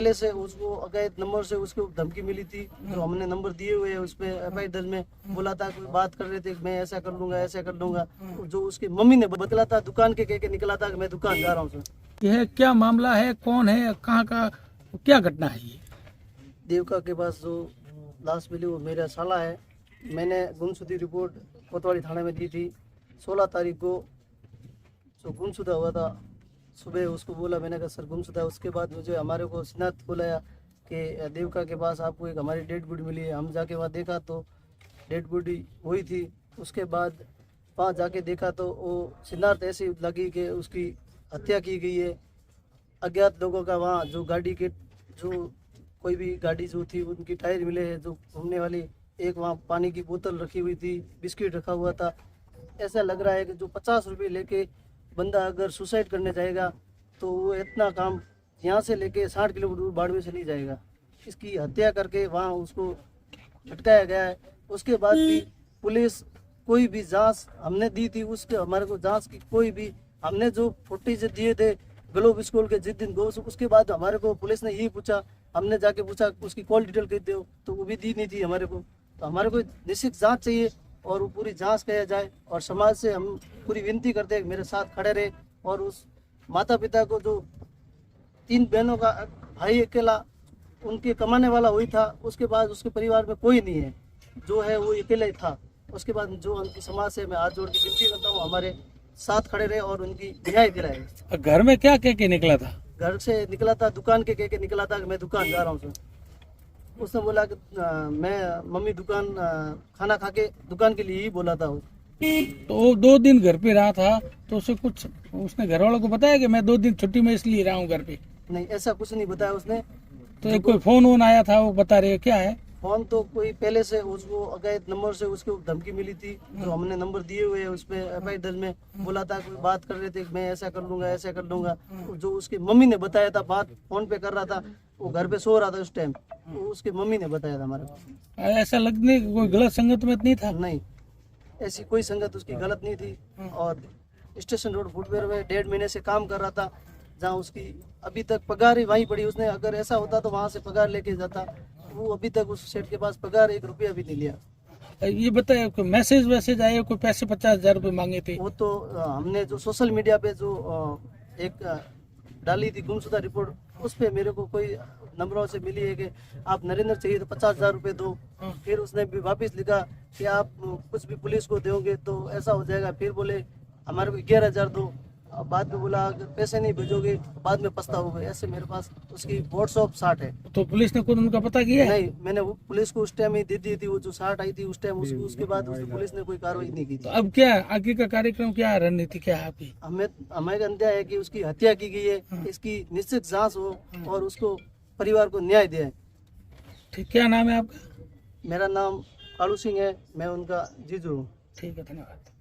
पहले से उसको अवैध नंबर से उसको धमकी मिली थी, तो हमने नंबर दिए हुए हैं, उस पे एफआईआर दर्ज में बोला था, कोई बात कर रहे थे मैं ऐसा कर लूंगा ऐसा कर लूंगा। जो उसकी मम्मी ने बतला था, दुकान के कह के निकला था कि मैं दुकान जा रहा हूँ सर। यह क्या मामला है, कौन है, कहाँ का, क्या घटना है ये? देवका के पास जो लाश मिली वो मेरा साला है। मैंने गुमशुदगी रिपोर्ट कोतवाली थाने में दी थी 16 तारीख को। जो गुमशुदा हुआ था सुबह उसको बोला, मैंने कहा सर गुमशुदा। उसके बाद मुझे हमारे को सिनात बुलाया कि देवका के पास आपको एक हमारी डेड बॉडी मिली है। हम जाके वहाँ देखा तो डेड बॉडी वही थी। उसके बाद वहाँ जाके देखा तो वो सिनात ऐसी लगी कि उसकी हत्या की गई है। अज्ञात लोगों का वहाँ जो गाड़ी के जो कोई भी गाड़ी जो थी उनकी टायर मिले हैं जो घूमने वाली। एक वहाँ पानी की बोतल रखी हुई थी, बिस्किट रखा हुआ था। ऐसा लग रहा है कि जो 50 रुपये लेके बंदा अगर सुसाइड करने जाएगा तो वो इतना काम यहाँ से लेके 60 किलोमीटर दूर बाड़मेर से नहीं जाएगा। इसकी हत्या करके वहाँ उसको भटकाया गया है। उसके बाद भी पुलिस कोई भी जांच हमने दी थी, उसके हमारे को जांच की कोई भी, हमने जो फुटेज दिए थे ग्लोब स्कूल के जिस दिन गो, उसके बाद हमारे को पुलिस ने यही पूछा, हमने जाके पूछा उसकी कॉल डिटेल कहते हो तो वो भी दी नहीं थी हमारे को। तो हमारे को निश्चित जांच चाहिए और वो पूरी जांच किया जाए। और समाज से हम पूरी विनती करते हैं कि मेरे साथ खड़े रहे। और उस माता पिता को जो 3 बहनों का भाई अकेला उनके कमाने वाला वही था, उसके बाद उसके परिवार में कोई नहीं है, जो है वो अकेला ही था। उसके बाद जो उनकी समाज से मैं हाथ जोड़ के विनती करता हूँ हमारे साथ खड़े रहे और उनकी न्याय दिलाए। घर में क्या कह के निकला था? घर से निकला था, दुकान के कह के निकला था कि मैं दुकान जा रहा हूँ सर। उसने बोला कि मैं मम्मी दुकान खाना खा के दुकान के लिए ही बोला था वो। तो वो 2 दिन घर पे रहा था तो उसे कुछ, उसने घर वालों को बताया कि मैं 2 दिन छुट्टी में इसलिए रहा हूँ घर पे? नहीं, ऐसा कुछ नहीं बताया उसने। तो एक कोई फोन वोन आया था, वो बता रहे क्या है? फोन तो कोई पहले से उसको अवैध नंबर से उसको धमकी मिली थी, तो हमने नंबर दिए हुए हैं, उस पे एफआईआर दर्ज में बोला था, कोई बात कर रहे थे मैं ऐसा कर लूंगा ऐसा कर लूंगा। जो उसकी मम्मी ने बताया था, बात फोन पे कर रहा था, वो घर पे सो रहा था उस टाइम, वो उसकी मम्मी ने बताया था हमारे को। ऐसा लगने की कोई गलत संगत में नहीं था? नहीं, ऐसी कोई संगत उसकी गलत नहीं थी। और स्टेशन रोड फुटवेयर में 1.5 महीने से काम कर रहा था, जहाँ उसकी अभी तक पगार ही वहीं पड़ी। उसने अगर ऐसा होता तो वहाँ से पगार लेके जाता, वो अभी तक उस सेठ के पास पगार 1 रुपया भी नहीं लिया। ये बताया कोई मैसेज वैसेज आए, कोई पैसे 50,000 रुपए मांगे थे? वो तो हमने जो सोशल मीडिया पे जो एक डाली थी गुमशुदा रिपोर्ट, उस पे मेरे को कोई नंबरों से मिली है कि आप नरेंद्र चाहिए तो 50,000 रुपये दो। फिर उसने भी वापस लिखा कि आप कुछ भी पुलिस को दोगे तो ऐसा हो जाएगा। फिर बोले हमारे को 11,000 दो। अब बाद में बोला अगर पैसे नहीं भेजोगे तो बाद में पछताओगे। ऐसे मेरे पास उसकी व्हाट्सअप 60 है। तो पुलिस ने खुद उनका पता किया है? नहीं, मैंने वो पुलिस को उस टाइम ही दे दी थी, वो जो 60 आई थी उस टाइम, उसके बाद पुलिस ने कोई कार्रवाई नहीं की तो थी। अब क्या आगे का कार्यक्रम, क्या रणनीति क्या है आपकी? हमें अंत्या है कि उसकी हत्या की गई है, इसकी निश्चित जांच हो और उसको परिवार को न्याय दिया। ठीक, क्या नाम है आपका? मेरा नाम कालू सिंह है, मैं उनका जीजू हूँ। ठीक है, धन्यवाद।